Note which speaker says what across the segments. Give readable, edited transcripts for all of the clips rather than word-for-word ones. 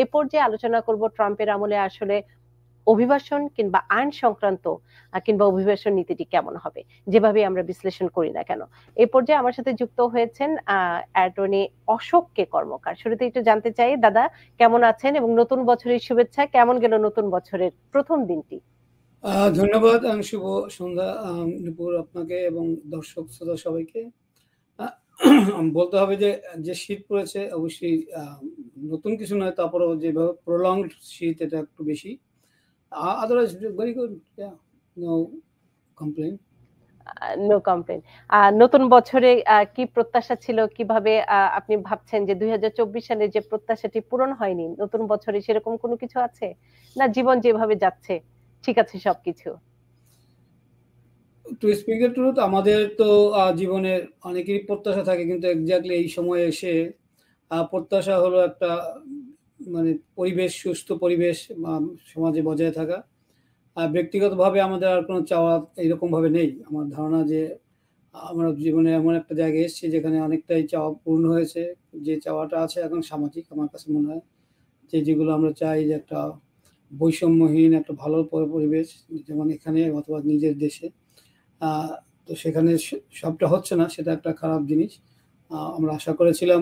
Speaker 1: এ পর্যায়ে আলোচনা করব ট্রাম্পের আমলে আসলে অভিবাসন কিংবা আইন সংক্রান্ত কিংবা অভিবাসন নীতিটি কেমন হবে, যেভাবে আমরা বিশ্লেষণ করি না কেন। এ পর্যায়ে আমার সাথে যুক্ত হয়েছেন অ্যাটর্নি অশোক কে কর্মকার। শুরুতে একটু জানতে চাই দাদা কেমন আছেন এবং নতুন বছরের শুভেচ্ছা। কেমন গেল নতুন বছরের প্রথম দিনটি?
Speaker 2: ধন্যবাদ। শুভ সন্ধ্যা নুপুর, আপনাকে এবং দর্শক শ্রোতা সবাইকে। বলতে হবে যে শীত পড়েছে অবশ্যই নতুন কিছু নয়, তারপরেও যেভাবে প্রলংড শীত, এটা একটু বেশি। Otherwise very good, no complain.
Speaker 1: No complain. নতুন বছরে কি প্রত্যাশা ছিল, কিভাবে আপনি ভাবছেন যে 2024 সালের যে প্রত্যাশাটি পূরণ হয়নি, নতুন বছরে সেরকম কোনো কিছু আছে, না জীবন যেভাবে যাচ্ছে ঠিক আছে সবকিছু?
Speaker 2: টু স্পিক দ্য ট্রুথ, আমাদের তো জীবনের অনেকেরই প্রত্যাশা থাকে, কিন্তু এক্স্যাক্টলি এই সময়ে এসে প্রত্যাশা হলো একটা মানে পরিবেশ, সুস্থ পরিবেশ সমাজে বজায় থাকা। ব্যক্তিগতভাবে আমাদের আর কোনো চাওয়া এইরকমভাবে নেই। আমার ধারণা যে আমরা জীবনে এমন একটা জায়গায় এসেছি যেখানে অনেকটাই চাওয়া পূর্ণ হয়েছে। যে চাওয়াটা আছে এখন সামাজিক, আমার কাছে মনে হয় যেগুলো আমরা চাই, যে একটা বৈষম্যহীন একটা ভালো পরিবেশ, যেমন এখানে অথবা নিজের দেশে। তো সেখানে সবটা হচ্ছে না, সেটা একটা খারাপ জিনিস। আমরা আশা করেছিলাম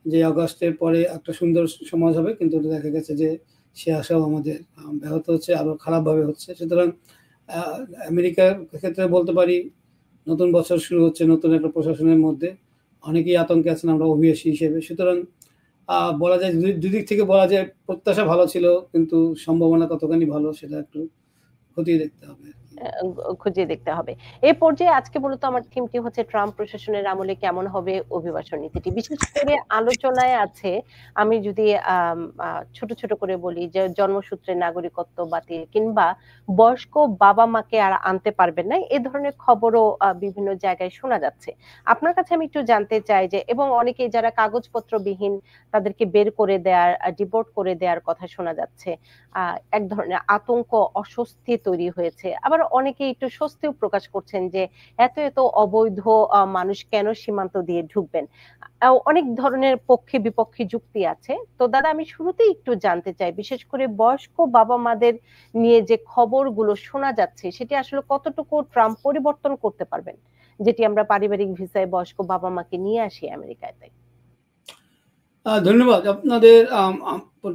Speaker 2: যে অগাস্টের পরে একটা সুন্দর সমাজ হবে, কিন্তু দেখা গেছে যে সে আশাও আমাদের ব্যাহত হচ্ছে, আরো খারাপভাবে হচ্ছে। সুতরাং আমেরিকার ক্ষেত্রে বলতে পারি, নতুন বছর শুরু হচ্ছে নতুন একটা প্রশাসনের মধ্যে, অনেকেই আতঙ্কে আছেন, আমরা অভিবাসী হিসেবে। সুতরাং বলা যায় দুদিক থেকে বলা যায় প্রত্যাশা ভালো ছিল, কিন্তু সম্ভাবনা কতখানি ভালো সেটা একটু খতিয়ে দেখতে হবে।
Speaker 1: খুঁজে দেখতে হবে। এই পর্যায়ে আজকে মূলত আমার থিমটি হচ্ছে ট্রাম্প প্রশাসনের আমলে কেমন হবে অভিবাসন নীতিটি। বিশেষ করে আলোচনায় আছে, আমি যদি ছোট ছোট করে বলি, যে জন্মসূত্রে নাগরিকত্ব বাতিল কিংবা বয়স্ক বাবা মাকে আর আনতে পারবেন না, এ ধরনের খবরও বিভিন্ন জায়গায় শোনা যাচ্ছে। আপনার কাছে আমি একটু জানতে চাই যে, এবং অনেকে যারা কাগজপত্রবিহীন তাদেরকে বের করে দেওয়ার, ডিপোর্ট করে দেওয়ার কথা শোনা যাচ্ছে। এক ধরনের আতঙ্ক, অস্বস্তি তৈরি হয়েছে। আবার অনেকে একটু স্বস্তিও প্রকাশ করছেন যে এত এত অবৈধ মানুষ কেন সীমান্ত দিয়ে ঢুকবেন। অনেক ধরনের পক্ষে বিপক্ষে যুক্তি আছে। তো দাদা আমি শুরুতেই একটু জানতে চাই, বিশেষ করে বয়স্ক বাবা মাদের নিয়ে যে খবরগুলো শোনা যাচ্ছে, সেটি আসলে কতটুকু ট্রাম্প পরিবর্তন করতে পারবেন, যেটি আমরা পারিবারিক ভিসায় বয়স্ক বাবা মাকে নিয়ে আসি আমেরিকায়? তাই
Speaker 2: ধন্যবাদ আপনাদের।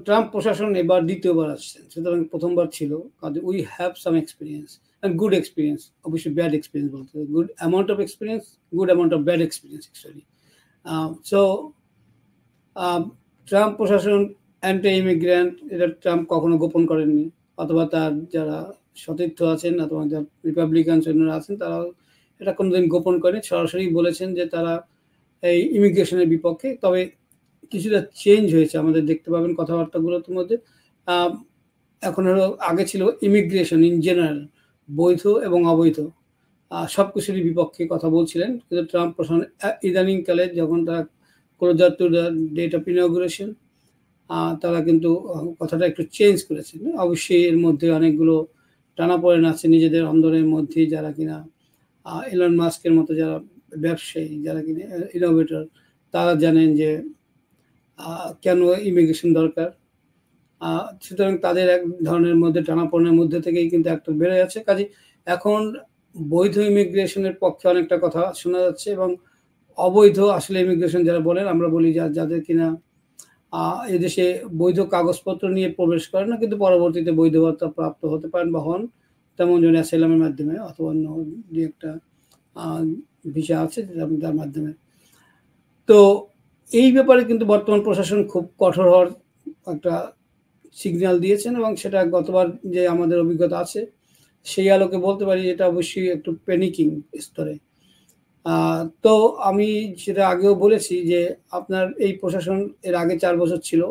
Speaker 2: ট্রাম্প প্রশাসন এবার দ্বিতীয়বার আসছেন, সুতরাং প্রথমবার ছিল, কাজে we have some experience and good experience. অবশ্যই ব্যাড এক্সপিরিয়েন্স বলতে, good amount of experience, good amount of bad experience actually. So Trump প্রশাসন অ্যান্টি ইমিগ্রেন্ট, এটা ট্রাম্প কখনো গোপন করেননি, অথবা তার যারা সতীর্থ আছেন অথবা যারা রিপাবলিকান সৈন্যরা আছেন তারাও এটা কোনোদিন গোপন করেনি, সরাসরি বলেছেন যে তারা এই ইমিগ্রেশনের বিপক্ষে। তবে কিছুটা চেঞ্জ হয়েছে, আমাদের দেখতে পাবেন কথাবার্তাগুলোর মধ্যে। এখন হলো, আগে ছিল ইমিগ্রেশন ইন জেনারেল, বৈধ এবং অবৈধ সব কিছুরই বিপক্ষে কথা বলছিলেন। কিন্তু ট্রাম্প প্রশাসন ইদানিংকালে যখন তারা closer to the date of inauguration, তারা কিন্তু কথাটা একটু চেঞ্জ করেছেন। অবশ্যই এর মধ্যে অনেকগুলো টানাপোড়েন আছে নিজেদের অন্দরের মধ্যে, যারা কিনা এলন মাস্কের মতো যারা ব্যবসায়ী, যারা কিনা ইনোভেটর, তারা জানেন যে কেন ইমিগ্রেশন দরকার। সুতরাং তাদের এক ধরনের মধ্যে টানাপোড়েনের মধ্যে থেকেই কিন্তু একটা বেড়ে যাচ্ছে। কাজে এখন বৈধ ইমিগ্রেশনের পক্ষে অনেকটা কথা শোনা যাচ্ছে, এবং অবৈধ আসলে ইমিগ্রেশন যারা বলেন, আমরা বলি যাদের কিনা এদেশে বৈধ কাগজপত্র নিয়ে প্রবেশ করেন না, কিন্তু পরবর্তীতে বৈধ ভাতা প্রাপ্ত হতে পারেন বা হন, তেমন জন অ্যাসাইলামের মাধ্যমে অথবা অন্য যে একটা ভিসা আছে তার মাধ্যমে। তো এই ব্যাপারে কিন্তু বর্তমান প্রশাসন খুব কঠোর হওয়ার একটা সিগন্যাল দিয়েছেন, এবং সেটা গতবার যে আমাদের অভিজ্ঞতা আছে সেই আলোকে বলতে পারি এটা অবশ্যই একটু প্যানিকিং স্তরে। তো আমি সেটা আগেও বলেছি যে আপনার এই প্রশাসন এর আগে 4 বছর ছিল,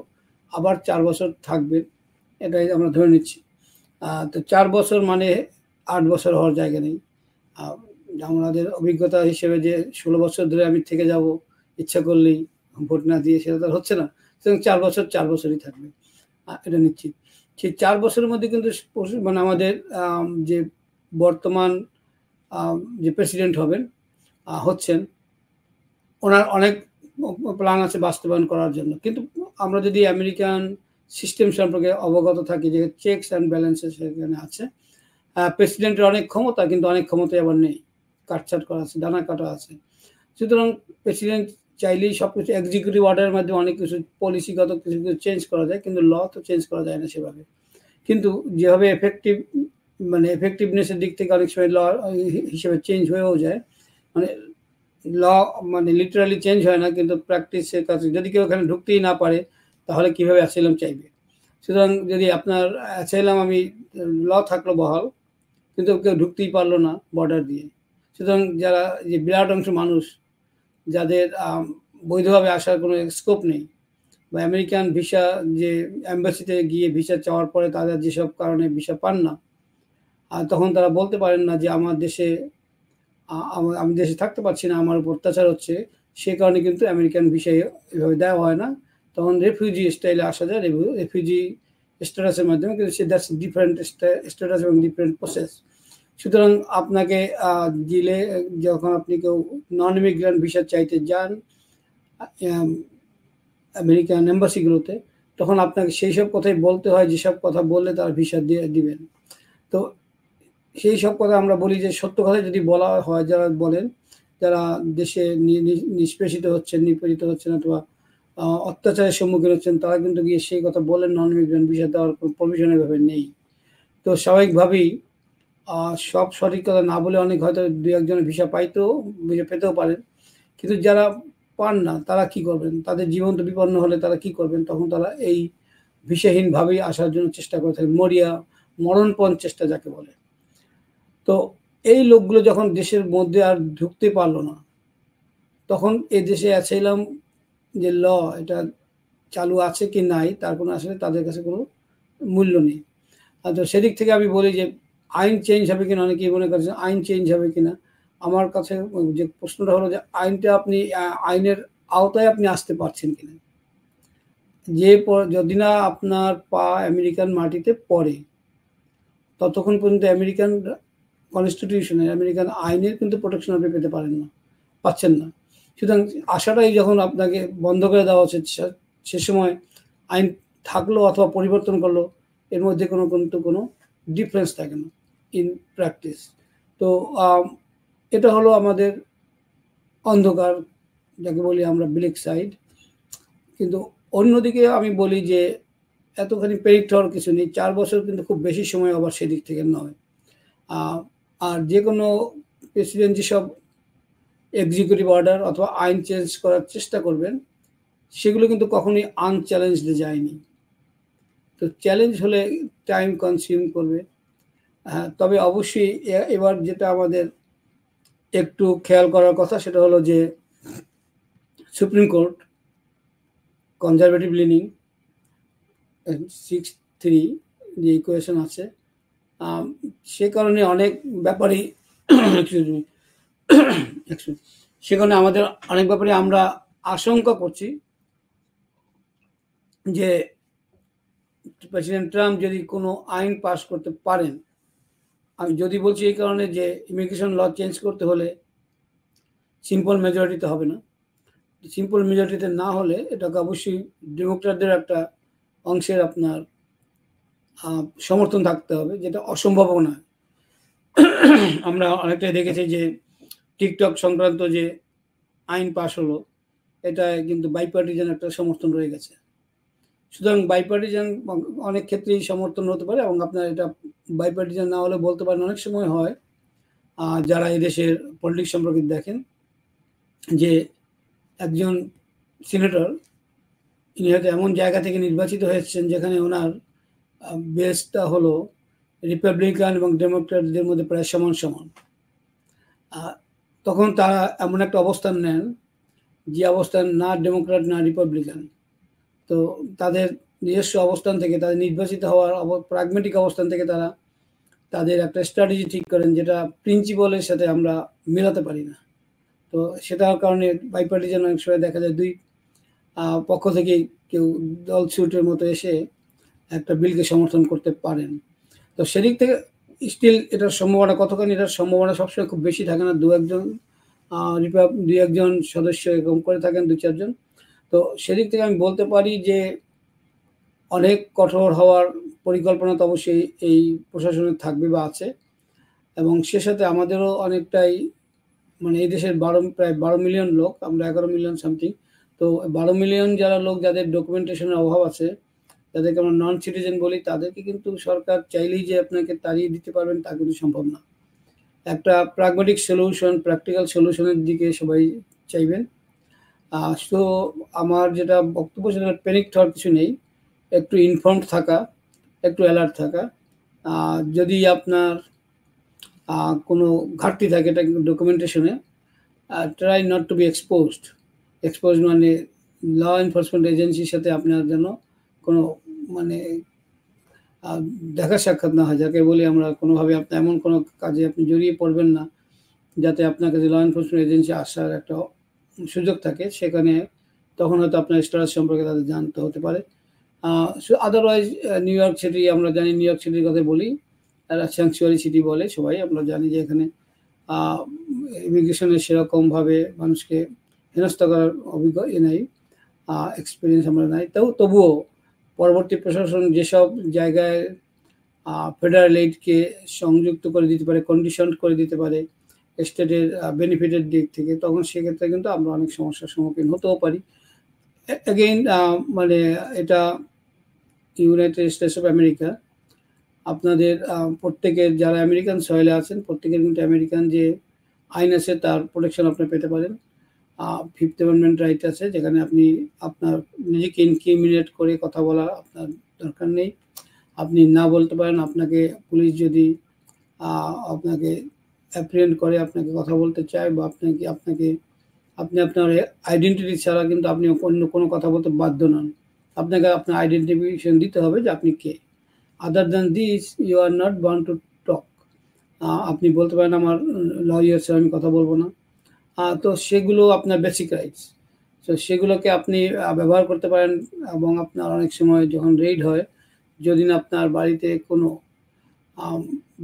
Speaker 2: আবার 4 বছর থাকবে, এটাই আমরা ধরে নিচ্ছি। তো 4 বছর মানে 8 বছর হওয়ার জায়গা নেই। আমাদের অভিজ্ঞতা হিসেবে যে 16 বছর ধরে আমি থেকে যাব ইচ্ছা করলেই ভোট না দিয়ে, সেটা তো হচ্ছে না। সুতরাং 4 বছর 4 বছরই থাকবে, এটা নিশ্চিত। সেই 4 বছরের মধ্যে কিন্তু মানে আমাদের যে বর্তমান যে প্রেসিডেন্ট হচ্ছেন, ওনার অনেক প্ল্যান আছে বাস্তবায়ন করার জন্য, কিন্তু আমরা যদি আমেরিকান সিস্টেম সম্পর্কে অবগত থাকি যে চেকস অ্যান্ড ব্যালেন্সেস সেখানে আছে, প্রেসিডেন্টের অনেক ক্ষমতা কিন্তু অনেক ক্ষমতাই আবার নেই, কাটছাট করা আছে, ডানা কাটা আছে। সুতরাং প্রেসিডেন্ট চাইলেই সবকিছু এক্সিকিউটিভ অর্ডারের মাধ্যমে অনেক কিছু পলিসিগত কিছু কিছু চেঞ্জ করা যায়, কিন্তু ল তো চেঞ্জ করা যায় না সেভাবে। কিন্তু যেভাবে এফেক্টিভনেসের দিক থেকে অনেক সময় ল হিসেবে চেঞ্জ হয়েও যায়, মানে ল মানে লিটারালি চেঞ্জ হয় না, কিন্তু প্র্যাকটিসের কাছে যদি কেউ এখানে ঢুকতেই না পারে তাহলে কিভাবে অ্যাসাইলাম চাইবে। সুতরাং যদি আপনার অ্যাসাইলাম আমি ল থাকলো বহাল, কিন্তু কেউ ঢুকতেই পারলো না বর্ডার দিয়ে, সুতরাং যারা যে বিরাট অংশ মানুষ যাদের বৈধভাবে আসার কোনো স্কোপ নেই, বা আমেরিকান ভিসা যে অ্যাম্বাসিতে গিয়ে ভিসা চাওয়ার পরে তাদের যেসব কারণে ভিসা পান না, আর তখন তারা বলতে পারেন না যে আমার দেশে আমি দেশে থাকতে পারছি না, আমার উপর অত্যাচার হচ্ছে, সে কারণে কিন্তু আমেরিকান ভিসা এভাবে দেওয়া হয় না, তখন রেফিউজি স্টাইলে আসা যায়, রেফিউজি স্ট্যাটাসের মাধ্যমে, কিন্তু সে দ্যাটস ডিফারেন্ট স্ট্যাটাস এবং ডিফারেন্ট প্রসেস। সুতরাং আপনাকে দিলে যখন আপনি কেউ নন ইমিগ্রেন্ট ভিসা চাইতে যান আমেরিকান এম্বাসিগুলোতে, তখন আপনাকে সেই সব কথাই বলতে হয় যেসব কথা বললে তারা ভিসা দিয়ে দিবেন। তো সেই সব কথা আমরা বলি যে সত্য কথা যদি বলা হয়, যারা বলেন যারা দেশে নিষ্পেষিত হচ্ছেন, নিপীড়িত হচ্ছেন অথবা অত্যাচারের সম্মুখীন হচ্ছেন, তারা কিন্তু গিয়ে সেই কথা বলেন নন ইমিগ্রেন্ট ভিসা দেওয়ার কোনো প্রভিশন এভাবে নেই। তো স্বাভাবিকভাবেই সব সঠিক কথা না বলে অনেক হয়তো দুই একজনের ভিসা পেতেও পারেন, কিন্তু যারা পান না তারা কি করবেন, তাদের জীবন তো বিপন্ন হলে তারা কি করবেন, তখন তারা এই ভিসাহীনভাবেই আসার জন্য চেষ্টা করে থাকেন, মরণপণ চেষ্টা যাকে বলে। তো এই লোকগুলো যখন দেশের মধ্যে আর ঢুকতে পারলো না, তখন এই দেশে অ্যাসাইলাম যে ল এটা চালু আছে কি নাই তার কোনো আসলে তাদের কাছে কোনো মূল্য নেই। তো সেদিক থেকে আমি বলি যে আইন চেঞ্জ হবে কিনা, অনেকেই মনে করছেন আইন চেঞ্জ হবে কিনা। আমার কাছে যে প্রশ্নটা হলো যে আইনের আওতায় আপনি আসতে পারছেন কিনা। যদি না আপনার পা আমেরিকান মাটিতে পড়ে, ততক্ষণ পর্যন্ত আমেরিকান কনস্টিটিউশনের, আমেরিকান আইনের কিন্তু প্রোটেকশন আপনি পেতে পাচ্ছেন না। সুতরাং আশাটাই যখন আপনাকে বন্ধ করে দেওয়া হচ্ছে, সে সময় আইন থাকলো অথবা পরিবর্তন করলো, এর মধ্যে কোনো ডিফারেন্স থাকে না ইন প্র্যাকটিস। তো এটা হলো আমাদের অন্ধকার, যাকে বলি আমরা ব্ল্যাক সাইড। কিন্তু অন্যদিকে আমি বলি যে এতখানি পেরিট হওয়ার কিছু নেই, 4 বছর কিন্তু খুব বেশি সময় আবার সেদিক থেকে নয়। আর যে কোনো প্রেসিডেন্ট যেসব এক্সিকিউটিভ অর্ডার অথবা আইন চেঞ্জ করার চেষ্টা করবেন, সেগুলো কিন্তু কখনোই আনচ্যালেঞ্জড যায়নি। তো চ্যালেঞ্জ হলে টাইম কনজিউম করবে। তবে অবশ্যই এবার যেটা আমাদের একটু খেয়াল করার কথা সেটা হলো যে সুপ্রিম কোর্ট কনজারভেটিভ লিনিং 6-3 যে ইকুয়েশন আছে, সে কারণে অনেক ব্যাপারেই সেখানে আমাদের অনেক ব্যাপারে আমরা আশঙ্কা করছি যে প্রেসিডেন্ট ট্রাম্প যদি কোনো আইন পাস করতে পারেন, আমি যদি বলছি এই কারণে যে ইমিগ্রেশন ল চেঞ্জ করতে হলে সিম্পল মেজরিটিতে হবে না। সিম্পল মেজরিটিতে না হলে এটাকে অবশ্যই ডেমোক্র্যাটদের একটা অংশের আপনার সমর্থন থাকতে হবে, যেটা অসম্ভব নয়। আমরা অনেকটাই দেখেছি যে টিকটক সংক্রান্ত যে আইন পাস হলো, এটা কিন্তু বাইপার্টিজান একটা সমর্থন রয়ে গেছে। সুতরাং বাইপার্টিজান অনেক ক্ষেত্রেই সমর্থন হতে পারে, এবং আপনার এটা বাইপার্টিজান না হলে বলতে পারেন অনেক সময় হয় যারা এই দেশের পলিটিক্স সম্পর্কে দেখেন যে একজন সিনেটর ইনি হয়তো এমন জায়গা থেকে নির্বাচিত হয়েছেন যেখানে ওনার বেসটা হলো রিপাবলিকান এবং ডেমোক্র্যাটদের মধ্যে প্রায় সমান সমান। তখন তারা এমন একটা অবস্থান নেন যে অবস্থান না ডেমোক্র্যাট না রিপাবলিকান। তো তাদের নিজস্ব অবস্থান থেকে, তাদের নির্বাচিত হওয়ার প্রাগমেটিক অবস্থান থেকে তারা তাদের একটা স্ট্র্যাটেজি ঠিক করেন, যেটা প্রিন্সিপালের সাথে আমরা মেলাতে পারি না। তো সেটার কারণে বাইপার্টিজান অনেক সময় দেখা যায় দুই পক্ষ থেকে কেউ দল ছুটের মতো এসে একটা বিলকে সমর্থন করতে পারেন। তো সেদিক থেকে স্টিল এটার সম্ভাবনা কতখানি, এটার সম্ভাবনা সবসময় খুব বেশি থাকে না, দু একজন সদস্য এরকম করে থাকেন, 2-4 জন। তো সেদিক থেকে আমি বলতে পারি যে অনেক কঠোর হওয়ার পরিকল্পনা তো অবশ্যই এই প্রশাসনের থাকবে বা আছে, এবং সে সাথে আমাদেরও অনেকটাই মানে এই দেশের প্রায় 12 মিলিয়ন লোক, আমরা 11 মিলিয়ন সামথিং। তো 12 মিলিয়ন যারা লোক যাদের ডকুমেন্টেশনের অভাব আছে, যাদেরকে আমরা নন সিটিজেন বলি, তাদেরকে কিন্তু সরকার চাইলেই যে আপনাকে তাড়িয়ে দিতে পারবেন তা কিন্তু সম্ভব না। একটা প্র্যাগমেটিক সলিউশন, প্র্যাকটিক্যাল সলিউশনের দিকে সবাই চাইবেন। তো আমার যেটা বক্তব্য, সেটা প্যানিক হওয়ার কিছু নেই, একটু ইনফর্মড থাকা, একটু অ্যালার্ট থাকা। যদি আপনার কোনো ঘাটতি থাকে এটা ডকুমেন্টেশনে, try not to be exposed মানে ল এনফোর্সমেন্ট এজেন্সির সাথে আপনার যেন কোনো মানে দেখা সাক্ষাৎ না হয়, যাকে বলি আমরা, কোনোভাবে আপনি এমন কোনো কাজে আপনি জড়িয়ে পড়বেন না যাতে আপনার কাছে ল এনফোর্সমেন্ট এজেন্সি আসার একটা সুযোগ থাকে, সেখানে তখন হয়তো আপনার স্ট্যাটাস সম্পর্কে তাদের জানতে হতে পারে। আদারওয়াইজ নিউ ইয়র্ক সিটি, আমরা জানি নিউ ইয়র্ক সিটির কথা বলি, স্যাংচুয়ারি সিটি বলে সবাই, আমরা জানি যে এখানে ইমিগ্রেশনের সেরকমভাবে মানুষকে হেনস্থা করার নেই, এক্সপিরিয়েন্স আমরা নাই। তবুও পরবর্তী প্রশাসন যেসব জায়গায় ফেডারেল এইডকে সংযুক্ত করে দিতে পারে, কন্ডিশন করে দিতে পারে স্টেটের বেনিফিটের দিক থেকে, তখন সেক্ষেত্রে কিন্তু আমরা অনেক সমস্যার সম্মুখীন হতেও পারি। এগেইন মানে এটা ইউনাইটেড স্টেটস অফ আমেরিকা, আপনাদের প্রত্যেকের যারা আমেরিকান সয়েলে আছেন প্রত্যেকের কিন্তু আমেরিকান যে আইন আছে তার প্রোটেকশন আপনি পেতে পারেন। 5th অ্যামেন্ডমেন্ট রাইট আছে, যেখানে আপনি আপনার নিজেকে ইনক্রিমিনেট করে কথা বলা আপনার দরকার নেই, আপনি না বলতে পারেন। আপনাকে পুলিশ যদি আপনাকে অ্যাপ্রিহেন্ড করে, আপনাকে কথা বলতে চায়, বা আপনি আপনার আইডেন্টিটি ছাড়া কিন্তু আপনি অন্য কোনো কথা বলতে বাধ্য নন। আপনাকে আপনার আইডেন্টিফিকেশন দিতে হবে যে আপনি কে। Other than this you are not bound to talk. আপনি বলতে পারেন আমার লয়ার ছাড়া আমি কথা বলবো না। তো সেগুলো আপনার বেসিক রাইটস, তো সেগুলোকে আপনি ব্যবহার করতে পারেন। এবং আপনার অনেক সময় যখন রেইড হয়, যদি না আপনার বাড়িতে কোনো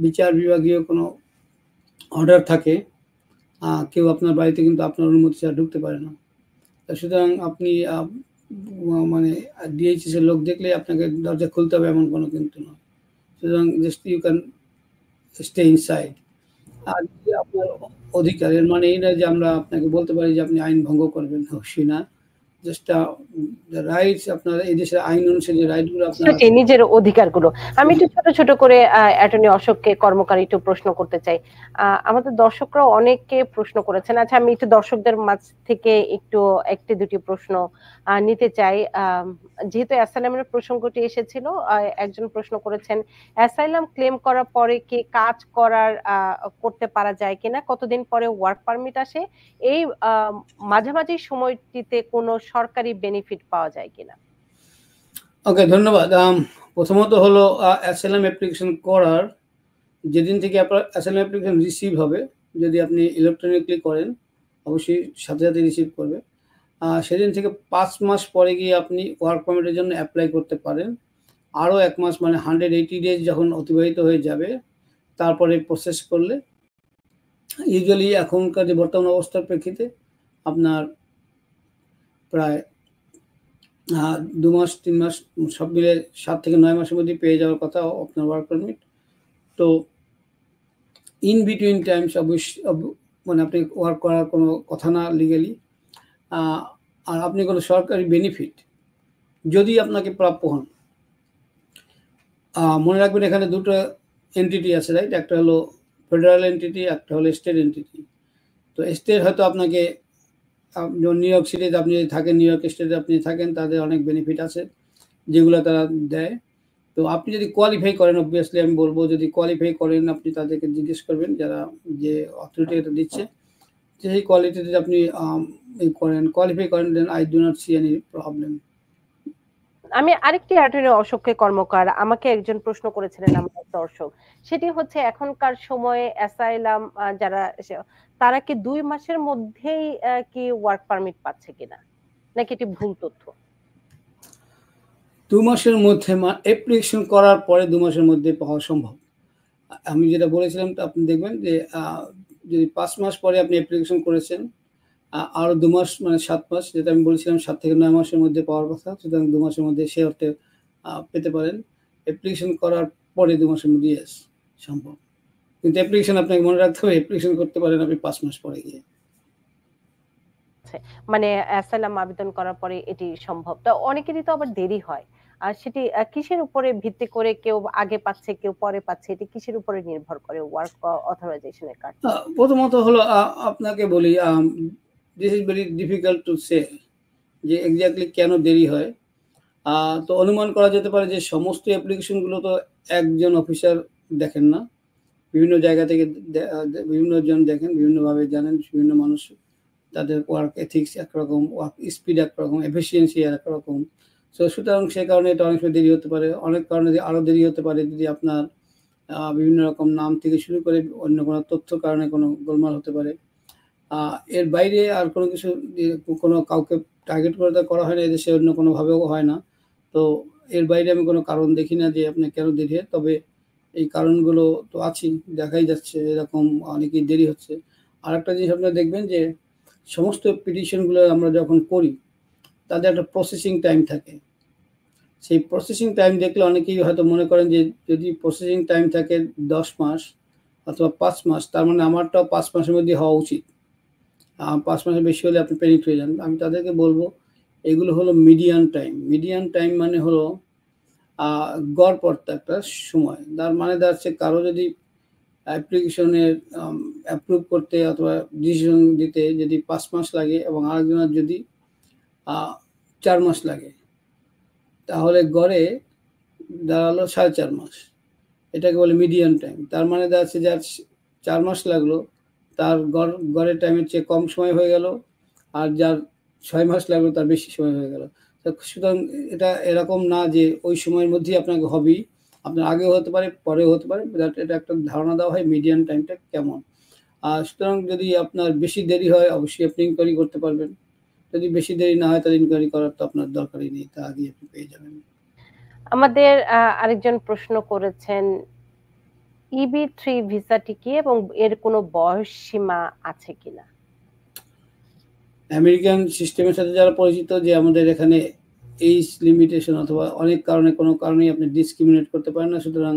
Speaker 2: বিচার বিভাগীয় কোনো অর্ডার থাকে, কেউ আপনার বাড়িতে কিন্তু আপনার অনুমতি ছাড়া ঢুকতে পারে না। সুতরাং আপনি মানে ডিএইচএস এর লোক দেখলে আপনাকে দরজা খুলতে হবে এমন কোনো কিন্তু নয়। সুতরাং just you can stay inside. আর আপনার অধিকারের মানে এই নয় যে আমরা আপনাকে বলতে পারি যে আপনি আইন ভঙ্গ করবেন, অবশ্যই না। জাস্ট রাইটস, আপনার এই দেশের আইন অনুসারে যে রাইটগুলো আপনার
Speaker 1: নিজের অধিকারগুলো। আমি একটু ছোট ছোট করে অ্যাটর্নি অশোককে কর্মকার একটু প্রশ্ন করতে চাই। আমাদের দর্শকরা অনেকে প্রশ্ন করেছেন। আচ্ছা, আমি একটু দর্শকদের মাঝ থেকে একটি দুটি প্রশ্ন নিতে চাই। যেহেতু অ্যাসাইলামের প্রসঙ্গটি এসেছিল, একজন প্রশ্ন করেছেন, অ্যাসাইলাম ক্লেম করার পরে কি কাজ করতে পারা যায় কিনা, কতদিন পরে ওয়ার্ক পারমিট আসে, এই মাঝামাঝি সময়টিতে কোনো সরকারি বেনিফিট পাওয়া যায় কিনা?
Speaker 2: ওকে, ধন্যবাদ। প্রথমত হলো অ্যাসাইলাম অ্যাপ্লিকেশন করার যেদিন থেকে আপনার অ্যাসাইলাম অ্যাপ্লিকেশন রিসিভ হবে, যদি আপনি ইলেকট্রনিকলি করেন অবশ্যই সাথে সাথে রিসিভ করবে। সেদিন থেকে 5 মাস পরে গিয়ে আপনি ওয়ার্ক পারমিটের জন্য অ্যাপ্লাই করতে পারেন। আরও 1 মাস মানে 180 ডেজ যখন অতিবাহিত হয়ে যাবে, তারপরে প্রসেস করলে ইউজুয়ালি এখনকার যে বর্তমান অবস্থার প্রেক্ষিতে আপনার প্রায় 2 মাস 3 মাস সব মিলে 7 থেকে 9 মাসের মধ্যে পেয়ে যাওয়ার কথা আপনার ওয়ার্ক পারমিট। তো ইন বিটুইন টাইমস মানে আপনি ওয়ার্ক করার কোনো কথা না লিগালি। আর আপনি কোনো সরকারি বেনিফিট যদি আপনাকে প্রাপ্য হন, মনে রাখবেন এখানে দুটো এন্টিটি আছে, রাইট? একটা হলো ফেডারেল এন্টিটি, একটা হলো স্টেট এন্টিটি। তো স্টেট হয়তো আপনাকে, নিউ ইয়র্ক সিটিতে আপনি যদি থাকেন, নিউ ইয়র্ক স্টেটে আপনি থাকেন, তাদের অনেক বেনিফিট আছে যেগুলো তারা দেয়। তো আপনি যদি কোয়ালিফাই করেন, অবভিয়াসলি আমি বলবো যদি কোয়ালিফাই করেন, আপনি তাদেরকে জিজ্ঞেস করবেন যারা যে অথরিটি এটা দিচ্ছে, যে এই কোয়ালিটিতে আপনি কোয়ালিফাই করেন, then I do not see any problem.
Speaker 1: আমি আরেকটি অ্যাটর্নি অশোককে কর্মকার, আমাকে একজন প্রশ্ন করেছিলেন আমার দর্শক, সেটি হচ্ছে এখনকার সময়ে অ্যাসাইলাম যারা তারা কি 2 মাসের মধ্যেই কি ওয়ার্ক পারমিট পাচ্ছে কিনা, নাকি এটি ভুল তথ্য?
Speaker 2: 2 মাসের মধ্যে অ্যাপ্লিকেশন করার পরে 2 মাসের মধ্যে পাওয়া সম্ভব। আমি যেটা বলেছিলাম, আপনি দেখবেন যে যদি 5 মাস পরে আপনি অ্যাপ্লিকেশন করেছেন, আরো 2 মাস মানে 7 মাস, যেটা আমি বলেছিলাম 7 থেকে 9 মাসের মধ্যে পাওয়ার কথা, সুতরাং 2 মাসের মধ্যে সে অর্থে পেতে পারেন। অ্যাপ্লিকেশন করার পরে 2 মাসের মধ্যে ইয়েস সম্ভব, কিন্তু অ্যাপ্লিকেশন আপনাকে মনে রাখতে হবে অ্যাপ্লিকেশন করতে পারেন আপনি 5 মাস পরে গিয়ে।
Speaker 1: মানে অ্যাসাইলাম আবেদন করার পরে এটি সম্ভব। তো অনেকেরই তো আবার দেরি হয়। আর সেটি কিসের উপরে ভিত্তি করে কেউ আগে পাচ্ছে, কেউ পরে পাচ্ছে? এটি কিসের উপরে নির্ভর করে ওয়ার্ক অথরাইজেশন এর কার্ড?
Speaker 2: প্রথমত হলো আপনাকে বলি this is very difficult to say যে এক্সাক্টলি কেন দেরি হয়। তো অনুমান করা যেতে পারে যে সমস্ত অ্যাপ্লিকেশনগুলো তো একজন অফিসার দেখেন না, বিভিন্ন জায়গা থেকে বিভিন্ন জন দেখেন, বিভিন্নভাবে জানেন, বিভিন্ন মানুষ তাদের ওয়ার্ক এথিক্স একরকম, ওয়ার্ক স্পিড একরকম, এফিসিয়েন্সি একরকম। সুতরাং সে কারণে এটা অনেক সময় দেরি হতে পারে। অনেক কারণে আরও দেরি হতে পারে যদি আপনার বিভিন্ন রকম নাম থেকে শুরু করে অন্য কোনো তথ্য কারণে কোনো গোলমাল হতে পারে। এর বাইরে আর কোনো কিছু কোনো কাউকে টার্গেট করে করা হয় না, এদেশে অন্য কোনোভাবেও হয় না। তো এর বাইরে আমি কোনো কারণ দেখি না যে আপনি কেন দেরি হয়। তবে এই কারণগুলো তো আছেই, দেখাই যাচ্ছে এরকম অনেকেই দেরি হচ্ছে। আরেকটা জিনিস আপনারা দেখবেন যে সমস্ত পিটিশনগুলো আমরা যখন করি তাদের একটা প্রসেসিং টাইম থাকে। সেই প্রসেসিং টাইম দেখলে অনেকেই হয়তো মনে করেন যে যদি প্রসেসিং টাইম থাকে 10 মাস অথবা 5 মাস, তার মানে আমারটাও 5 মাসের মধ্যে হওয়া উচিত। 5 মাসের বেশি হলে আপনি প্যানিক হয়ে যান। আমি তাদেরকে বলবো এগুলো হলো মিডিয়ান টাইম। মিডিয়ান টাইম মানে হলো গড়পড়তা একটা সময়। তার মানে দাঁড়াচ্ছে কারো যদি অ্যাপ্লিকেশনের অ্যাপ্রুভ করতে অথবা ডিসিশন দিতে যদি 5 মাস লাগে এবং আরেকজনের যদি 4 মাস লাগে, তাহলে গড়ে দাঁড়ালো 4.5 মাস। এটাকে বলে মিডিয়ান টাইম। তার মানে দাঁড়াচ্ছে যার 4 মাস লাগলো তার গড়ের টাইমের চেয়ে কম সময় হয়ে গেল, আর যার 6 মাস লাগলো তার বেশি সময় হয়ে গেল। সুতরাং এটা এরকম না যে ওই সময়ের মধ্যেই আপনাকে হবেই, আপনার আগেও হতে পারে, পরেও হতে পারে। এটা একটা ধারণা দেওয়া হয় মিডিয়ান টাইমটা কেমন। সুতরাং যদি আপনার বেশি দেরি হয় অবশ্যই আপনি ইনকোয়ারি করতে পারবেন। যদি বেশি দেরি না হয় তাহলে ইনকোয়ারি করার তো আপনার দরকারই নেই, তা আগে আপনি পেয়ে যাবেন।
Speaker 1: আমাদের আরেকজন প্রশ্ন করেছেন EB3 ভিসাটি কি এবং এর কোনো বয়স সীমা আছে কিনা?
Speaker 2: আমেরিকান সিস্টেমের সাথে যারা পরিচিত যে আমাদের এখানে এইজ লিমিটেশন অথবা অনেক কারণে কোনো কারণেই আপনি ডিসক্রিমিনেট করতে পারেন না, সুতরাং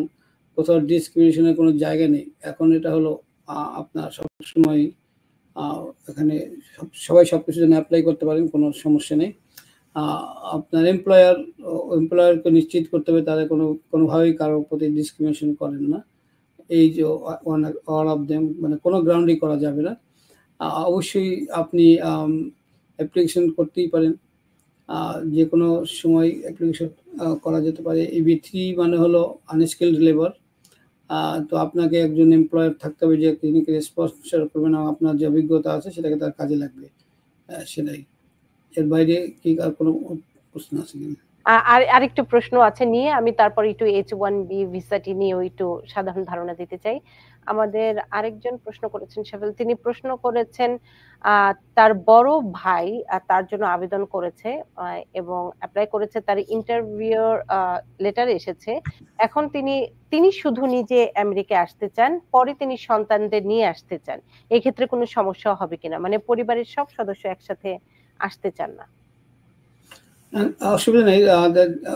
Speaker 2: কোথাও ডিসক্রিমিনেশনের কোনো জায়গা নেই। এখন এটা হলো আপনার সবসময় এখানে সবাই সব কিছুর জন্য অ্যাপ্লাই করতে পারেন, কোনো সমস্যা নেই। আপনার এমপ্লয়ারকে নিশ্চিত করতে হবে তাদের কোনোভাবেই কারোর প্রতি ডিসক্রিমিনেশন করেন না। এই যে অল অফ দেম মানে কোনো গ্রাউন্ডেই করা যাবে না। অবশ্যই আপনি অ্যাপ্লিকেশন করতেই পারেন, যে কোনো সময় অ্যাপ্লিকেশন করা যেতে পারে। EB3 মানে হলো আনস্কিলড লেবার। তো আপনাকে একজন এমপ্লয়ার থাকতে হবে যে তিনি স্পন্সর করবেন এবং আপনার যে অভিজ্ঞতা আছে সেটাকে তার কাজে লাগবে, সেটাই। এর বাইরে কি আর কোনো প্রশ্ন আছে কিনা?
Speaker 1: আরেকটু প্রশ্ন আছে নিয়ে আমি তারপর একটু H1B ভিসাটি নিয়েও একটু সাধারণ ধারণা দিতে চাই। আমাদের আরেকজন প্রশ্ন করেছেন শাফিল, তিনি প্রশ্ন করেছেন তার বড় ভাই তার জন্য আবেদন করেছে এবং অ্যাপ্লাই করেছে, তার ইন্টারভিউর লেটার এসেছে। এখন তিনি শুধু নিজে আমেরিকায় আসতে চান, পরে তিনি সন্তানদের নিয়ে আসতে চান। এক্ষেত্রে কোনো সমস্যা হবে কিনা? মানে পরিবারের সব সদস্য একসাথে আসতে চান না।
Speaker 2: অসুবিধা নেই,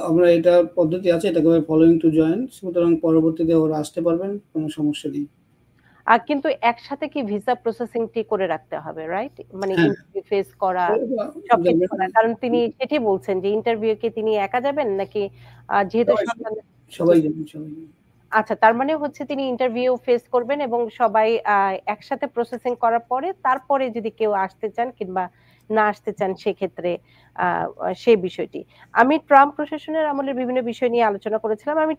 Speaker 2: আমরা এটা পদ্ধতি আছে, এটাকে ফলোইং টু জয়েন, সুতরাং পরবর্তীতে ওরা আসতে পারবেন, কোনো সমস্যা নেই।
Speaker 1: কিন্তু একসাথে কি ভিসা প্রসেসিংটি করে রাখতে হবে, রাইট? মানে
Speaker 2: হ্যাঁ।
Speaker 1: ইন্টারভিউ ফেস করা, সবকিছু করা। কারণ তিনি সেটি বলছেন যে ইন্টারভিউ কি তিনি একা যাবেন নাকি যেহেতু
Speaker 2: সবাই যাবেন।
Speaker 1: আচ্ছা, তার মানে হচ্ছে তিনি ইন্টারভিউ ফেস করবেন এবং সবাই একসাথে প্রসেসিং করার পরে তারপরে যদি কেউ আসতে চান কিংবা না আসতে চান সেক্ষেত্রে সেই বিষয়টি। আমি ট্রাম্প প্রশাসনের আমলের বিভিন্ন বিষয় নিয়ে আলোচনা করেছিলাম। আমি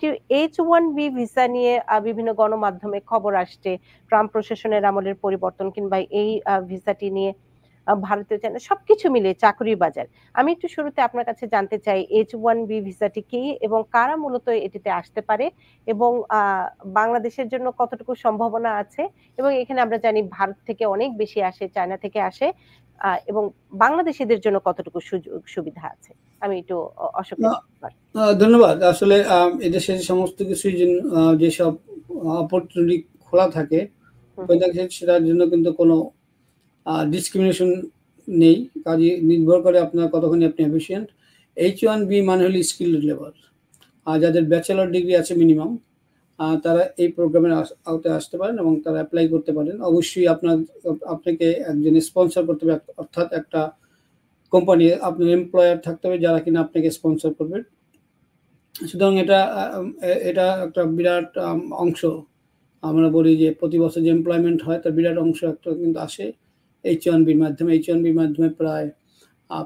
Speaker 1: H1B ভিসা নিয়ে বিভিন্ন গণমাধ্যমে খবর আসছে। ট্রাম্প প্রশাসনের আমলের পরিবর্তন কিংবা এই ভিসাটি নিয়ে ভারতীয় চ্যানেল সবকিছু মিলিয়ে চাকরির বাজার। আমি একটু শুরুতে আপনার কাছে জানতে চাই H1B ভিসাটি কি এবং কারা মূলত এটিতে আসতে পারে এবং বাংলাদেশের জন্য কতটুকু সম্ভাবনা আছে এবং এখানে আমরা জানি ভারত থেকে অনেক বেশি আসে, চায়না থেকে আসে এবং বাংলাদেশীদের জন্য কতটুকু সুযোগ সুবিধা আছে? আমি একটু
Speaker 2: ধন্যবাদ। আসলে এদেশের সমস্ত কিছুই যেসব অপরচুনিটি খোলা থাকে সেটার জন্য কিন্তু কোনো ডিসক্রিমিনেশন নেই, কাজে নির্ভর করে আপনার কতখানি আপনি এফিশিয়েন্ট। H1B মানে হলো স্কিল্ড লেবার, আর যাদের ব্যাচেলর ডিগ্রি আছে মিনিমাম, তারা এই প্রোগ্রামের আওতায় আসতে পারেন এবং তারা অ্যাপ্লাই করতে পারেন। অবশ্যই আপনাকে একজন স্পন্সর করতে হবে, অর্থাৎ একটা কোম্পানি, আপনার এমপ্লয়ার থাকতে হবে যারা কিনা আপনাকে স্পন্সর করবে। সুতরাং এটা একটা বিরাট অংশ, আমরা বলি যে প্রতি বছর যে এমপ্লয়মেন্ট হয় তার বিরাট অংশ একটা কিন্তু আসে H1Bর মাধ্যমে। H1Bর মাধ্যমে প্রায়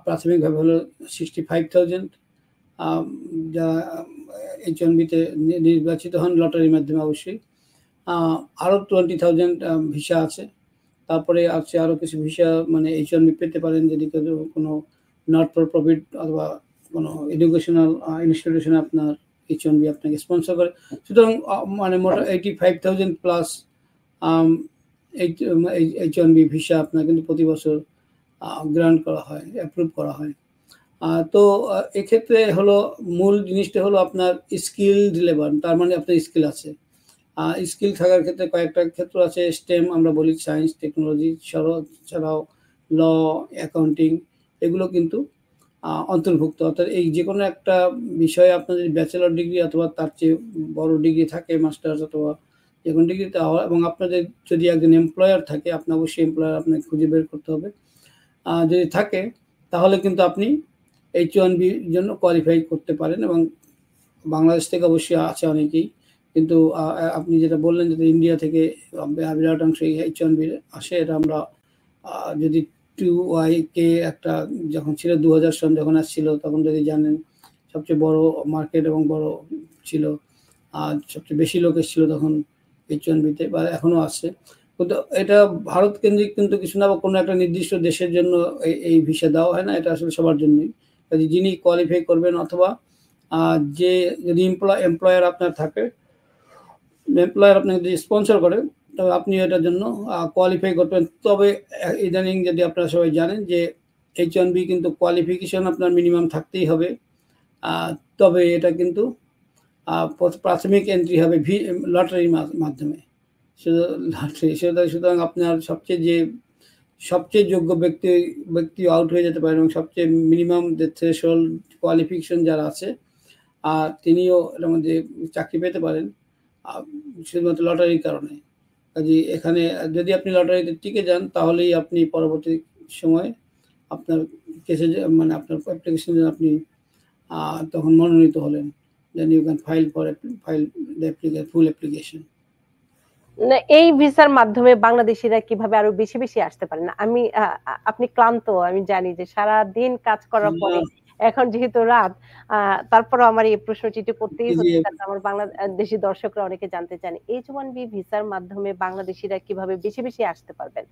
Speaker 2: প্রাথমিকভাবে হলো 65,000 যারা H1Bতে নির্বাচিত হন লটারির মাধ্যমে অবশ্যই। আরও 20,000 ভিসা আছে। তারপরে আছে আরও কিছু ভিসা, মানে H1B পেতে পারেন যদি কেউ কোনো নট ফর প্রফিট অথবা কোনো এডুকেশনাল ইনস্টিটিউশনে আপনার H1B আপনাকে স্পন্সর করে। সুতরাং মানে মোট 85,000 প্লাস H1B ভিসা আপনার কিন্তু প্রতি বছর গ্রান্ট করা হয়, অ্যাপ্রুভ করা হয়। তো এক্ষেত্রে হলো মূল জিনিসটা হলো আপনার স্কিলড লেবার, তার মানে আপনার স্কিল আছে। স্কিল থাকার ক্ষেত্রে কয়েকটা ক্ষেত্র আছে, স্টেম আমরা বলি, সায়েন্স, টেকনোলজি ছাড়াও ল, অ্যাকাউন্টিং, এগুলো কিন্তু অন্তর্ভুক্ত। অর্থাৎ এই যে কোনো একটা বিষয়ে আপনার যদি ব্যাচেলর ডিগ্রি অথবা তার চেয়ে বড় ডিগ্রি থাকে, মাস্টার্স অথবা যে কোনো ডিগ্রিতে হওয়া, এবং আপনাদের যদি একজন এমপ্লয়ার থাকে, আপনার অবশ্যই এমপ্লয়ার আপনাকে খুঁজে বের করতে হবে। যদি থাকে তাহলে কিন্তু আপনি H1Bর জন্য কোয়ালিফাই করতে পারেন, এবং বাংলাদেশ থেকে অবশ্যই আছে অনেকেই, কিন্তু আপনি যেটা বললেন যে ইন্ডিয়া থেকে বিরাট অংশ H1B আসে। এটা আমরা যদি 2YK একটা যখন ছিল 2000 সন যখন আসছিল, তখন যদি জানেন সবচেয়ে বড় মার্কেট এবং বড় ছিল, আর সবচেয়ে বেশি লোক এসেছিল তখন H1Bতে, বা এখনও আসছে। কিন্তু এটা ভারত কেন্দ্রিক কিন্তু কিছু না, বা কোনো একটা নির্দিষ্ট দেশের জন্য এই ভিসা দেওয়া হয় না, এটা আসলে সবার জন্যই। যিনি কোয়ালিফাই করবেন অথবা যে যদি এমপ্লয়ার আপনার থাকে, এমপ্লয়ার আপনাকে যদি স্পন্সর করে, তবে আপনি এটার জন্য কোয়ালিফাই করবেন। তবে ইদানিং যদি আপনারা সবাই জানেন যে H1B কিন্তু কোয়ালিফিকেশন আপনার মিনিমাম থাকতেই হবে। তবে এটা কিন্তু প্রাথমিক এন্ট্রি হবে লটারির মাধ্যমে, সুতরাং আপনার সবচেয়ে যোগ্য ব্যক্তি আউট হয়ে যেতে পারেন, এবং সবচেয়ে মিনিমাম যে থ্রেশহোল্ড কোয়ালিফিকেশন যারা আছে তিনিও এর মধ্যে চাকরি পেতে পারেন, শুধুমাত্র লটারির কারণে। কাজে এখানে যদি আপনি লটারিতে টিকে যান, তাহলেই আপনি পরবর্তী সময়ে আপনার কেসে, মানে আপনার অ্যাপ্লিকেশন আপনি তখন মনোনীত হলেন, then you can file full application.
Speaker 1: এই ভিসার মাধ্যমে বাংলাদেশিরা কিভাবে আরো বেশি বেশি আসতে পারেন? আপনি ক্লান্ত, আমি জানি যে সারা দিন কাজ করার পরে এখন যেহেতু রাত, তারপরে আমার এই প্রশ্নটি করতেই হচ্ছে, কারণ আমার বাংলাদেশি দর্শকরা অনেকে জানতে চান H1B ভিসার মাধ্যমে বাংলাদেশিরা কিভাবে বেশি বেশি আসতে পারবেন,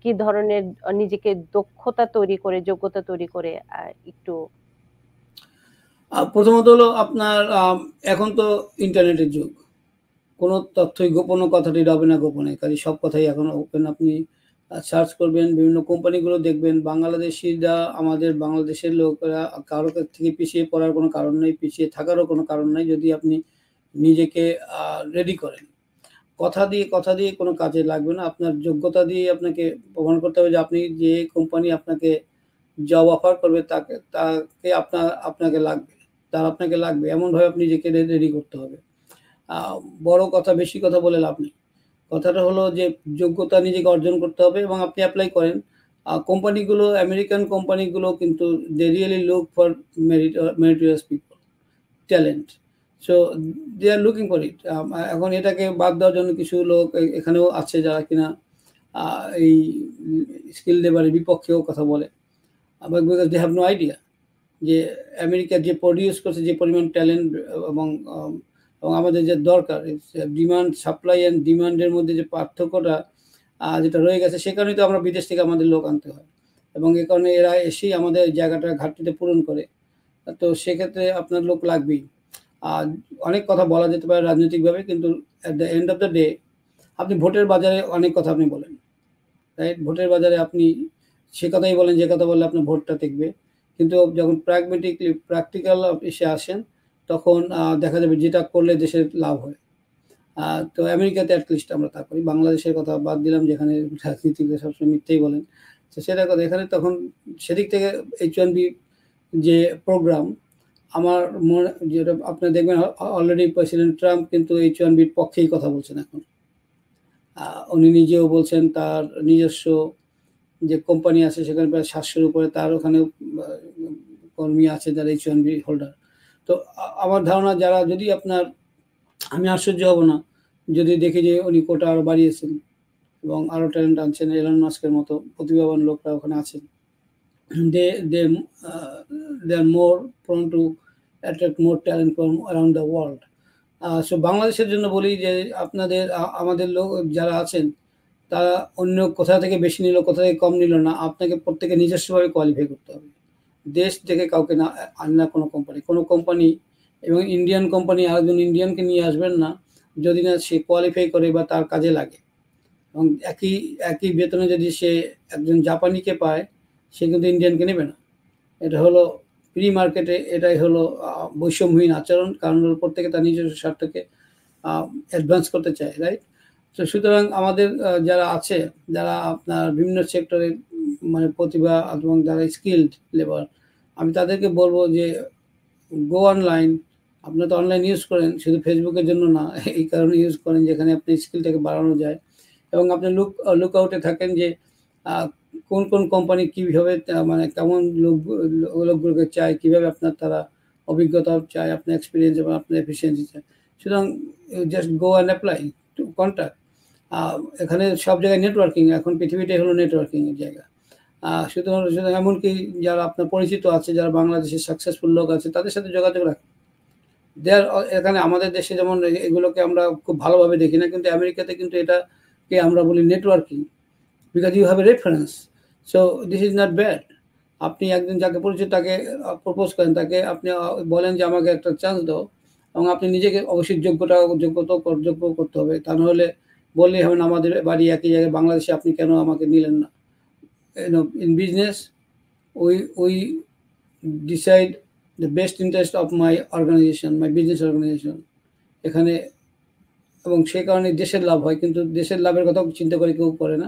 Speaker 1: কি ধরনের নিজেকে দক্ষতা তৈরি করে, যোগ্যতা তৈরি করে, একটু।
Speaker 2: প্রথমত হলো আপনার এখন তো ইন্টারনেটের যুগ, কোনো তথ্যই গোপন কথাটি রবে না গোপনে, কাজে সব কথাই এখন ওপেন। আপনি সার্চ করবেন, বিভিন্ন কোম্পানিগুলো দেখবেন। বাংলাদেশিরা, আমাদের বাংলাদেশের লোকেরা কারো থেকে পিছিয়ে পড়ার কোনো কারণ নেই, পিছিয়ে থাকারও কোনো কারণ নেই, যদি আপনি নিজেকে রেডি করেন। কথা দিয়ে কোনো কাজে লাগবে না, আপনার যোগ্যতা দিয়ে আপনাকে প্রমাণ করতে হবে যে আপনি যে কোম্পানি আপনাকে জব অফার করবে তাকে আপনাকে লাগবে, আপনাকে লাগবে, এমনভাবে আপনি নিজেকে রেডি করতে হবে। বড় কথা, বেশি কথা বলে লাভ নেই। কথাটা হলো যে যোগ্যতা নিজেকে অর্জন করতে হবে, এবং আপনি অ্যাপ্লাই করেন। কোম্পানিগুলো, আমেরিকান কোম্পানিগুলো কিন্তু they really look for meritorious people, talent, so they are looking for it. এখন এটাকে বাদ দেওয়ার জন্য কিছু লোক এখানেও আছে যারা কিনা এই স্কিল লেবারের বিপক্ষেও কথা বলে, because they have no idea যে আমেরিকা যে প্রডিউস করছে যে পরিমাণ ট্যালেন্ট, এবং আমাদের যে দরকার, ডিমান্ড, সাপ্লাই অ্যান্ড ডিমান্ডের মধ্যে যে পার্থক্যটা যেটা রয়ে গেছে, সে কারণেই তো আমরা বিদেশ থেকে আমাদের লোক আনতে হয়, এবং এ কারণে এরা এসেই আমাদের জায়গাটা ঘাটতিতে পূরণ করে। তো সেক্ষেত্রে আপনার লোক লাগবেই। আর অনেক কথা বলা যেতে পারে রাজনৈতিকভাবে, কিন্তু at the end of the day আপনি ভোটের বাজারে অনেক কথা আপনি বলেন, রাইট? ভোটের বাজারে আপনি সে কথাই বলেন যে কথা বললে আপনার ভোটটা টিকবে, কিন্তু যখন প্র্যাকটিক্যাল এসে আসেন, তখন দেখা যাবে যেটা করলে দেশের লাভ হয়। তো আমেরিকাতে অ্যাটলিস্ট আমরা তা করি। বাংলাদেশের কথা বাদ দিলাম, যেখানে রাজনীতিকরা সবসময় মিথ্যেই বলেন, তো সেটা কথা এখানে তখন সেদিক থেকে H1B যে প্রোগ্রাম আমার মনে যেটা আপনি দেখবেন অলরেডি প্রেসিডেন্ট ট্রাম্প কিন্তু H1Bর পক্ষেই কথা বলছেন এখন। উনি নিজেও বলছেন তার নিজস্ব যে কোম্পানি আছে সেখানে প্রায় 700-র উপরে তার ওখানে কর্মী আছে যারা H1B হোল্ডার। তো আমার ধারণা যারা যদি আপনার আমি আশ্চর্য হব না যদি দেখি যে উনি কোটা আরো বাড়িয়েছেন এবং আরো ট্যালেন্ট আনছেন, এলন মাস্কের মতো প্রতিভাবান লোকরা ওখানে আছেন। they are more prone to attract more talent from around the world. So বাংলাদেশের জন্য বলি যে আপনাদের আমাদের লোক যারা আছেন তারা অন্য কোথা থেকে বেশি নিল কোথা থেকে কম নিল না, আপনাকে প্রত্যেকে নিজস্বভাবে কোয়ালিফাই করতে হবে। দেশ থেকে কাউকে না আনে না কোনো কোম্পানি এবং ইন্ডিয়ান কোম্পানি আরেকজন ইন্ডিয়ানকে নিয়ে আসবেন না যদি না সে কোয়ালিফাই করে বা তার কাজে লাগে। এবং একই বেতনে যদি সে একজন জাপানিকে পায় সে কিন্তু ইন্ডিয়ানকে নেবে না। এটা হলো প্রি মার্কেটে, এটাই হলো বৈষম্যহীন আচরণ, কারণ প্রত্যেকে তার নিজস্ব স্বার্থকে অ্যাডভান্স করতে চায়, রাইট? তো সুতরাং আমাদের যারা আছে, যারা আপনার বিভিন্ন সেক্টরে মানে প্রতিভা এবং যারা স্কিল্ড লেবার, আমি তাদেরকে বলবো যে গো অনলাইন। আপনারা তো অনলাইন ইউজ করেন, শুধু ফেসবুকের জন্য না, এই কারণে ইউজ করেন যেখানে আপনি স্কিলটাকে বাড়ানো যায় এবং আপনি লুক আউটে থাকেন যে কোন কোন কোম্পানি কীভাবে মানে কেমন লোকগুলোকে চায়, কীভাবে আপনার তারা অভিজ্ঞতা চায়, আপনার এক্সপিরিয়েন্স এবং আপনার এফিসিয়েন্সি চায়। সুতরাং just go and apply to contact. এখানে সব জায়গায় নেটওয়ার্কিং, এখন পৃথিবীটাই হলো নেটওয়ার্কিংয়ের জায়গা। সুতরাং এমনকি যারা আপনার পরিচিত আছে, যারা বাংলাদেশের সাকসেসফুল লোক আছে, তাদের সাথে যোগাযোগ রাখেন। এখানে আমাদের দেশে যেমন এগুলোকে আমরা খুব ভালোভাবে দেখি না, কিন্তু আমেরিকাতে কিন্তু এটাকে আমরা বলি নেটওয়ার্কিং, because you have a reference. So this is not bad. আপনি একজন যাকে পরিচিত তাকে প্রপোজ করেন, তাকে আপনি বলেন যে আমাকে একটা চান্স দাও, এবং আপনি নিজেকে অবশ্যই যোগ্য করতে হবে। তা নাহলে বললেই হবে না আমাদের বাড়ি একই জায়গায় বাংলাদেশে, আপনি কেন আমাকে নিলেন না। In business we decide the best interest of my organization, my business organization এখানে, এবং সেই কারণে দেশের লাভ হয়। কিন্তু দেশের লাভের কথা চিন্তা করে কেউ করে না,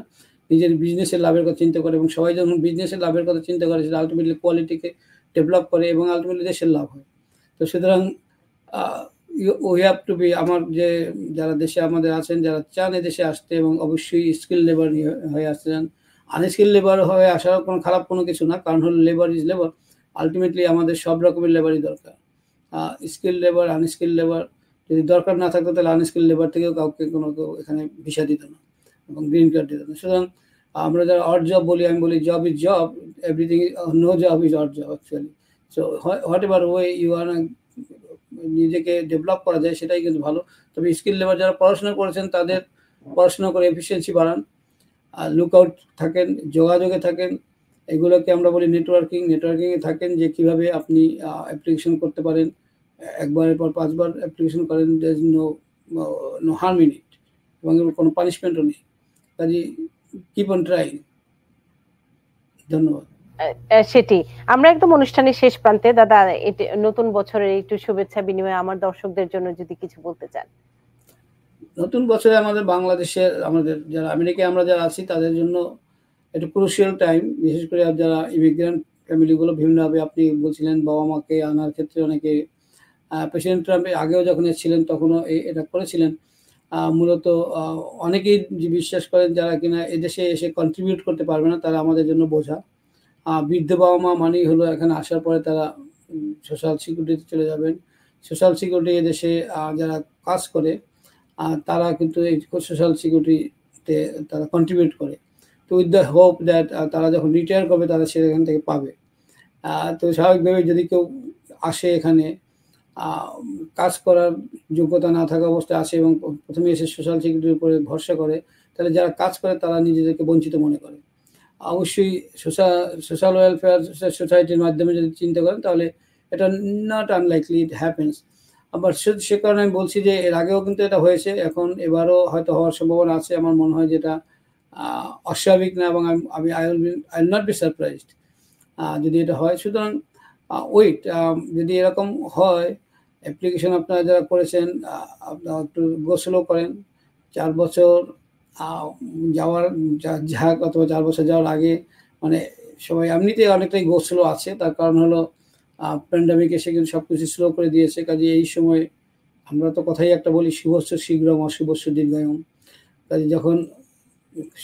Speaker 2: নিজের বিজনেসের লাভের কথা চিন্তা করে, এবং সবাই যখন বিজনেসের লাভের কথা চিন্তা করে সেটা আলটিমেটলি কোয়ালিটিকে ডেভেলপ করে এবং আলটিমেটলি দেশের লাভ হয়। তো সুতরাং উই হ্যাভ টু বি, আমার যে যারা দেশে আমাদের আছেন, যারা চান এদেশে আসতে এবং অবশ্যই স্কিল লেবার হয়ে আসছেন, আনস্কিল লেবার হয়ে আসার কোনো খারাপ কোনো কিছু না, কারণ হলো লেবার ইজ লেবার। আলটিমেটলি আমাদের সব রকমের লেবারই দরকার। স্কিল লেবার, আনস্কিল লেবার যদি দরকার না থাকতো তাহলে আনস্কিল লেবার থেকেও কাউকে কেউ এখানে ভিসা দিত না এবং গ্রিন কার্ড দিত না। সুতরাং আমরা যারা অড জব বলি, আমি বলি job is job, everything, no job is odd job actually. So whatever way you are নিজেকে ডেভেলপ করা যায় সেটাই কিন্তু ভালো। তবে স্কিল লেবার যারা পড়াশোনা করেছেন তাদের পড়াশোনা করে এফিসিয়েন্সি বাড়ান, লুক আউট থাকেন, যোগাযোগে থাকেন, এগুলোকে আমরা বলি নেটওয়ার্কিংয়ে থাকেন, যে কীভাবে আপনি অ্যাপ্লিকেশন করতে পারেন। একবারের পর 5 বার অ্যাপ্লিকেশন করেন, there is no harm in it, এবং কোনো পানিশমেন্টও নেই। কাজে কিপ অন ট্রাইং। ধন্যবাদ।
Speaker 1: সেটি আমরা একদম অনুষ্ঠানের শেষ প্রান্তে। দাদা, নতুন বছরের একটু শুভেচ্ছা বিনিময়ে আমার দর্শকদের জন্য যদি কিছু বলতে চান।
Speaker 2: নতুন বছরে আমাদের বাংলাদেশের, আমাদের যারা আমেরিকায় আমরা যারা আছি তাদের জন্য একটা ক্রুশিয়াল টাইম, বিশেষ করে যারা ইমিগ্রেন্ট ফ্যামিলিগুলো বিভিন্নভাবে, আপনি বলছিলেন বাবা মাকে আনার ক্ষেত্রে অনেকে, প্রেসিডেন্ট ট্রাম্পের আগেও যখন এসেছিলেন তখনও এটা করেছিলেন। মূলত অনেকেই বিশ্বাস করেন যারা কিনা এদেশে এসে কন্ট্রিবিউট করতে পারবে না তারা আমাদের জন্য বোঝা। বৃদ্ধ বাবা মা মানেই হলো এখানে আসার পরে তারা সোশ্যাল সিকিউরিটিতে চলে যাবেন। সোশ্যাল সিকিউরিটি এদেশে যারা কাজ করে তারা কিন্তু এই সোশ্যাল সিকিউরিটিতে তারা কন্ট্রিবিউট করে। তো উইথ দ্য হোপ দ্যাট তারা যখন রিটায়ার করবে তারা সেখান থেকে পাবে। তো স্বাভাবিকভাবে যদি কেউ আসে এখানে কাজ করার যোগ্যতা না থাকা অবস্থায় আসে এবং প্রথমে এসে সোশ্যাল সিকিউরিটির উপরে ভরসা করে, তাহলে যারা কাজ করে তারা নিজেদেরকে বঞ্চিত মনে করে। অবশ্যই সোশ্যাল ওয়েলফেয়ার সোসাইটির মাধ্যমে যদি চিন্তা করেন তাহলে এটা নট আনলাইকলি ইট হ্যাপেন্স। আবার সে কারণে আমি বলছি যে এর আগেও কিন্তু এটা হয়েছে, এখন এবারও হয়তো হওয়ার সম্ভাবনা আছে। আমার মনে হয় যেটা অস্বাভাবিক না, এবং আমি I will not be surprised যদি এটা হয়। সুতরাং ওয়েট, যদি এরকম হয়, অ্যাপ্লিকেশন আপনারা যারা করেছেন আপনারা একটু গোসলও করেন। 4 বছর যাওয়ার যাক অথবা 4 বছর যাওয়ার আগে মানে সবাই এমনিতে অনেকটাই গো স্লো আছে। তার কারণ হলো প্যান্ডেমিক এসে কিন্তু সবকিছু স্লো করে দিয়েছে। কাজেই এই সময় আমরা তো কথাই একটা বলি, শুভস্য শীঘ্রম অশুভস্য দীর্ঘায়ুম। কাজে যখন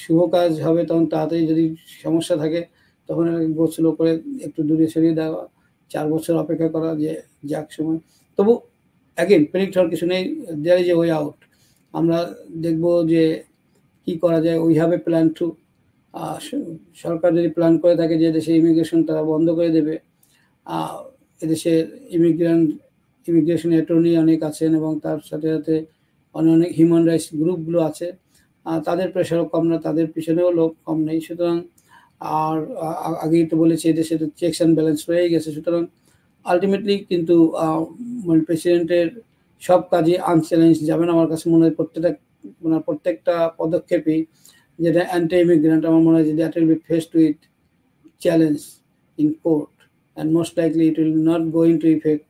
Speaker 2: শুভ কাজ হবে তখন তাড়াতাড়ি, যদি সমস্যা থাকে তখন গো স্লো করে একটু দূরে সরিয়ে দেওয়া, 4 বছর অপেক্ষা করা যে যাক সময়। তবু অ্যাগেন প্রেডিক্ট হওয়ার কিছু নেই, there is a way out. আমরা দেখব যে কি করা যায়, we have a plan too. সরকার যদি প্ল্যান করে থাকে যে দেশে ইমিগ্রেশন তারা বন্ধ করে দেবে, এদেশের ইমিগ্রেশন অ্যাটর্নি অনেক আছেন এবং তার সাথে সাথে অনেক হিউম্যান রাইটস গ্রুপগুলো আছে, তাদের প্রেশারও কম না, তাদের পিছনেও লোক কম নেই। সুতরাং আর আগেই তো বলেছি এদেশে তো চেকস অ্যান্ড ব্যালেন্স হয়ে গেছে। সুতরাং আলটিমেটলি কিন্তু মানে প্রেসিডেন্টের সব কাজে আনচ্যালেঞ্জ যাবেন। আমার কাছে মনে হয় প্রত্যেকটা পদক্ষেপই যেটা অ্যান্টি ইমিগ্রেন্ট, আমার মনে হয় যে that will be faced with challenge in court, and most likely it will not go into effect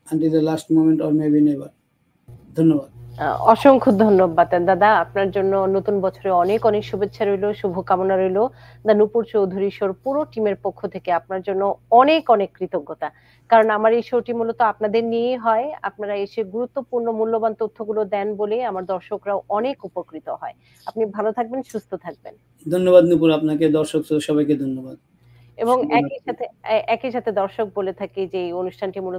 Speaker 2: until the last moment or maybe never. ধন্যবাদ।
Speaker 1: অসংখ্য ধন্যবাদ দাদা। আপনার জন্য নতুন বছরে অনেক অনেক শুভেচ্ছা রইলো, শুভকামনা রইলো। দ্য নূপুর চৌধুরী শোর পুরো টিমের পক্ষ থেকে আপনার জন্য অনেক অনেক কৃতজ্ঞতা। কারণ আমার এই শোটি মূলত আপনাদের নিয়েই হয়। আপনারা এসে গুরুত্বপূর্ণ মূল্যবান তথ্যগুলো দেন বলে আমার দর্শকরাও অনেক উপকৃত হয়। আপনি ভালো থাকবেন, সুস্থ থাকবেন।
Speaker 2: ধন্যবাদ নূপুর, আপনাকে, দর্শক সবাইকে ধন্যবাদ।
Speaker 1: এবং একই সাথে দর্শক বলে থাকি যে এই অনুষ্ঠানটি মূলত